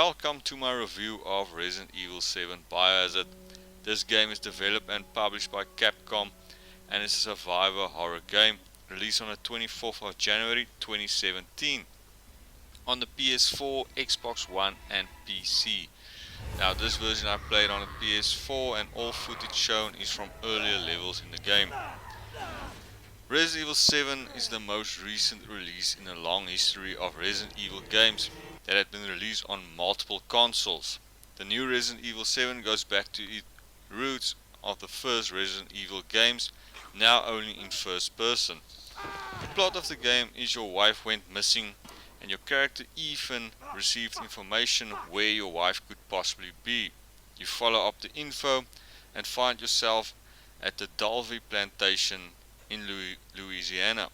welcome to my review of Resident Evil 7 Biohazard. This game is developed and published by Capcom and is a survivor horror game released on the 24th of January 2017 on the PS4, Xbox One and PC. Now this version I played on the PS4 and all footage shown is from earlier levels in the game. Resident Evil 7 is the most recent release in a long history of Resident Evil games that had been released on multiple consoles. The new Resident Evil 7 goes back to its roots of the first Resident Evil games, now only in first person. The plot of the game is your wife went missing and your character Ethan received information where your wife could possibly be. You follow up the info and find yourself at the Dalvey plantation in Louisiana,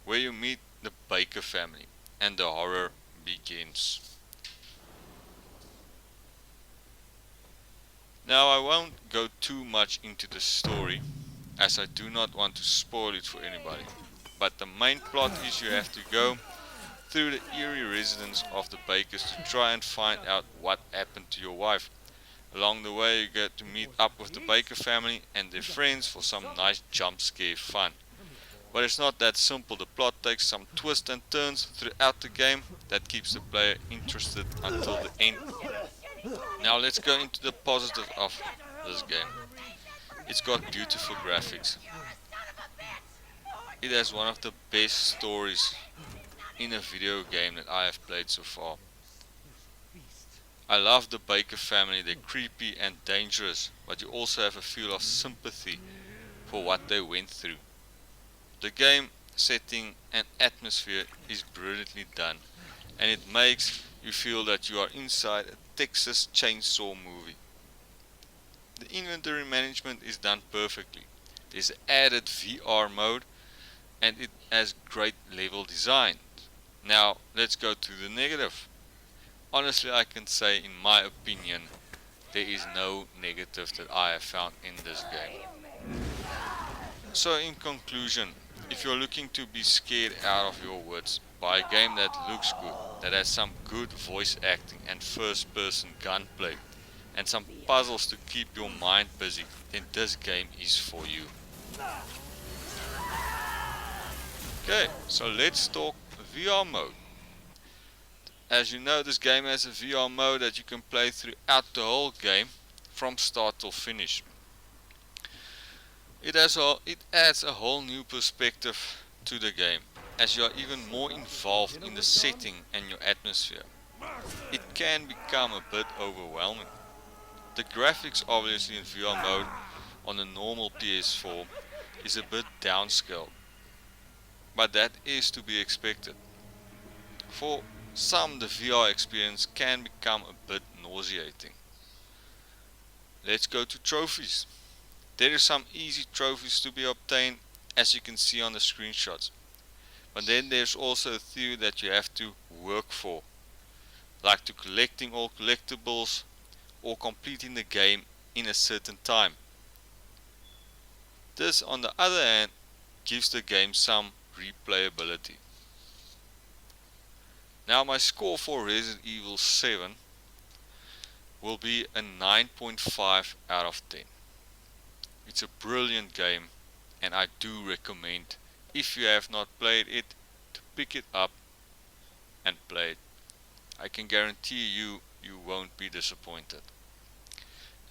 where you meet the Baker family and the horror begins. Now I won't go too much into the story as I do not want to spoil it for anybody, but the main plot is you have to go through the eerie residence of the Bakers to try and find out what happened to your wife. Along the way you get to meet up with the Baker family and their friends for some nice jump scare fun. But it's not that simple. The plot takes some twists and turns throughout the game that keeps the player interested until the end. Now let's go into the positive of this game. It's got beautiful graphics. It has one of the best stories in a video game that I have played so far. I love the Baker family. They're creepy and dangerous, but you also have a feel of sympathy for what they went through. The game setting and atmosphere is brilliantly done, and it makes you feel that you are inside a Texas Chainsaw movie. The inventory management is done perfectly. There's an added VR mode and it has great level design. Now let's go to the negative. Honestly, I can say in my opinion there is no negative that I have found in this game. So in conclusion, if you're looking to be scared out of your wits by a game that looks good, that has some good voice acting and first person gunplay and some puzzles to keep your mind busy, then this game is for you. Okay, so let's talk VR mode. As you know, this game has a VR mode that you can play throughout the whole game from start till finish. It adds a whole new perspective to the game, as you are even more involved in the setting and your atmosphere. It can become a bit overwhelming. The graphics obviously in VR mode on the normal PS4 is a bit downscaled, but that is to be expected. For some, the VR experience can become a bit nauseating. Let's go to trophies. There are some easy trophies to be obtained, as you can see on the screenshots. But then there's also a few that you have to work for, like to collecting all collectibles or completing the game in a certain time. This, on the other hand, gives the game some replayability. Now my score for Resident Evil 7 will be a 9.5 out of 10. It's a brilliant game and I do recommend, if you have not played it, to pick it up and play it. I can guarantee you won't be disappointed.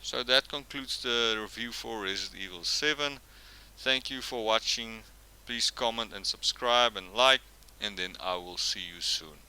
So that concludes the review for Resident Evil 7. Thank you for watching. Please comment and subscribe and like, and then I will see you soon.